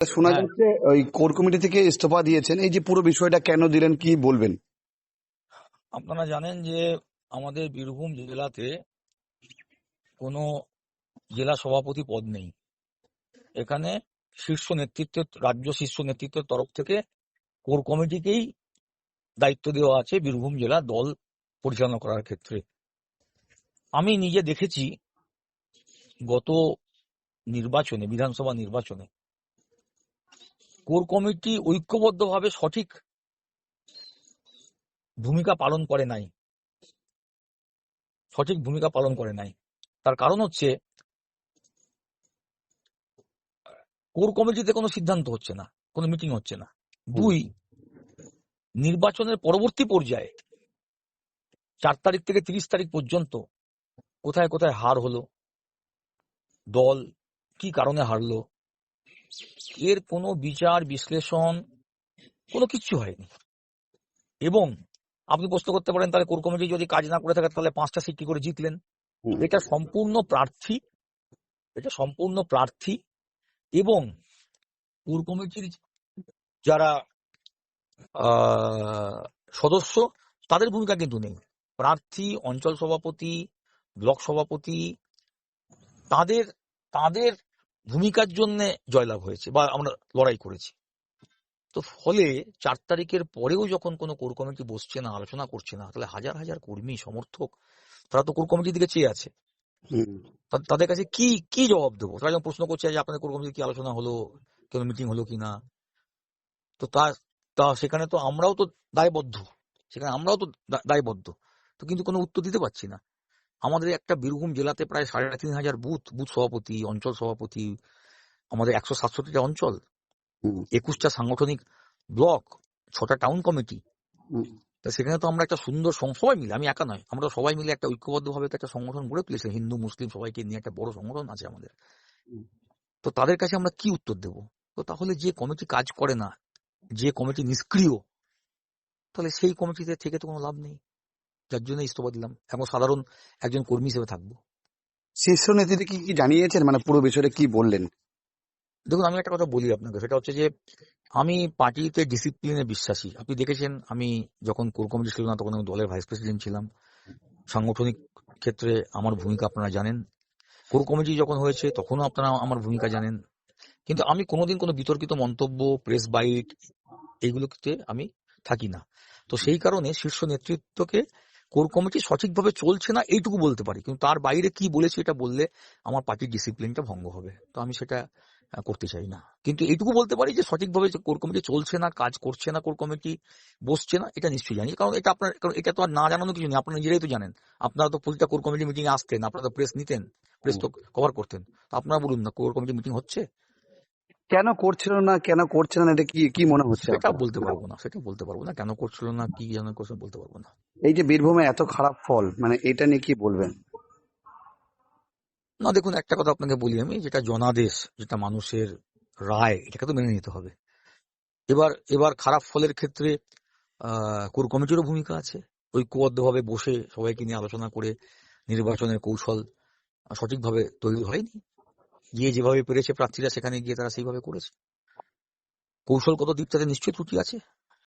শোনা হ্যাঁ, যাচ্ছে ওই কোর কমিটি থেকে ইস্তফা দিয়েছেন, এই যে পুরো বিষয়টা কেন দিলেন কি বলবেন? আপনারা জানেন যে আমাদের বীরভূম জেলাতে কোনো জেলা সভাপতি পদ নেই। এখানে রাজ্য শীর্ষ নেতৃত্বের তরফ থেকে কোর কমিটিকেই দায়িত্ব দেওয়া আছে বীরভূম জেলা দল পরিচালনা করার ক্ষেত্রে। আমি নিজে দেখেছি গত নির্বাচনে, বিধানসভা নির্বাচনে কোর কমিটি ঐক্যবদ্ধভাবে সঠিক ভূমিকা পালন করে নাই। তার কারণ হচ্ছে কোর কমিটিতে কোনো সিদ্ধান্ত হচ্ছে না, কোনো মিটিং হচ্ছে না। দুই, নির্বাচনের পরবর্তী পর্যায়ে 4 তারিখ থেকে 30 তারিখ পর্যন্ত কোথায় কোথায় হার হলো, দল কি কারণে হারলো, এর কোনো বিচার বিশ্লেষণ কোনো কিচ্ছু হয়নি। এবং আপনি প্রশ্ন করতে পারেন, তাহলে কোর কমিটি যদি কাজ না করে থাকে তাহলে 5টা সিট কি করে জিতলেন? এটা সম্পূর্ণ প্রার্থী এবং কোর কমিটির যারা সদস্য তাদের ভূমিকা কিন্তু নেই। প্রার্থী, অঞ্চল সভাপতি, ব্লক সভাপতি, তাদের তাদের ভূমিকার জন্য জয়লাভ হয়েছে বা আমরা লড়াই করেছি। তো ফলে 4 তারিখের পরেও যখন কোনো কোর কমিটি বসছে না, আলোচনা করছে না, তাহলে হাজার হাজার কর্মী সমর্থক তারা তো কোর কমিটির দিকে চেয়ে আছে। তাদের কাছে কি কি জবাব দেবো? তারা যখন প্রশ্ন করছে যে আপনাদের কোর কমিটির কি আলোচনা হলো, কোনো মিটিং হলো কিনা, তো তা সেখানে তো আমরাও তো দায়বদ্ধ, দায়বদ্ধ। তো কিন্তু কোনো উত্তর দিতে পারছি না। আমাদের একটা বীরভূম জেলাতে প্রায় 3,500 বুথ সভাপতি, অঞ্চল সভাপতি, আমাদের 167টা অঞ্চল, 21টা সাংগঠনিক ব্লক, 6টা টাউন কমিটি। তা সেখানে তো আমরা একটা সুন্দর সবাই মিলে, আমি একা নয়, আমরা সবাই মিলে একটা ঐক্যবদ্ধভাবে একটা সংগঠন গড়ে তুলেছি। হিন্দু মুসলিম সবাইকে নিয়ে একটা বড় সংগঠন আছে আমাদের। তো তাদের কাছে আমরা কি উত্তর দেব? তো তাহলে যে কমিটি কাজ করে না, যে কমিটি নিষ্ক্রিয়, তাহলে সেই কমিটিতে থেকে তো কোনো লাভ নেই। যার জন্য ইস্তফা দিলাম, এখন সাধারণ একজন কর্মী হিসেবে থাকবো। শীর্ষ নেতৃত্বে কি কি জানিয়েছেন, মানে পুরো বিষয়টা কি বললেন? দেখুন, আমি একটা কথা বলি আপনাকে, সেটা হচ্ছে যে আমি পার্টিতে ডিসিপ্লিনে বিশ্বাসী। আপনি দেখেছেন আমি যখন কোর কমিটি ছিল না তখন আমি দলের ভাইস প্রেসিডেন্ট ছিলাম। সাংগঠনিক ক্ষেত্রে আমার ভূমিকা আপনারা জানেন। কোর কমিটি যখন হয়েছে তখনও আপনারা আমার ভূমিকা জানেন। কিন্তু আমি কোনোদিন কোনো বিতর্কিত মন্তব্য, প্রেস বাইট, এইগুলোতে আমি থাকি না। তো সেই কারণে শীর্ষ নেতৃত্বকে কোর কমিটি সঠিকভাবে চলছে না এইটুকু বলতে পারি, কিন্তু তার বাইরে কি বলেছে এটা বললে আমার পার্টির ডিসিপ্লিনটা ভঙ্গ হবে। তো আমি সেটা করতে চাই না। কিন্তু এইটুকু বলতে পারি যে সঠিকভাবে কোর কমিটি চলছে না, কাজ করছে না, কোর কমিটি বসছে না, এটা নিশ্চয়ই জানি। কারণ এটা তো আর না জানানো কিছু নেই, আপনারা নিজেরাই তো জানেন। আপনারা তো প্রতিটা কোর কমিটি মিটিং এ আসতেন, আপনারা তো প্রেস নিতেন, প্রেস তো কভার করতেন। তো আপনারা বলুন না, কোর কমিটি মিটিং হচ্ছে? কেন করছিল না, কেন করছে না, এটা কি কি মনে হচ্ছে সেটা আপনার? বলতে পারবো না, কেন করছিল না, কি যেন করছে বলতে পারবো না। এই যে বীরভূমে এত খারাপ ফল, মানে এটা নিয়ে কি বলবেন? না, দেখুন, একটা কথা আপনাকে বলি আমি, যেটা জনাদেশ, যেটা মানুষের রায়, এটাকে তো মেনে নিতে হবে। এবার খারাপ ফলের ক্ষেত্রে কোর কমিটিরও ভূমিকা আছে। ঐক্যবদ্ধভাবে বসে সবাইকে নিয়ে আলোচনা করে নির্বাচনের কৌশল সঠিকভাবে তৈরি হয়নি। যেভাবে পেরেছে প্রার্থীরা সেখানে গিয়ে তারা সেইভাবে করেছে। কৌশলগত দিকটাতে নিশ্চয়ই ত্রুটি আছে।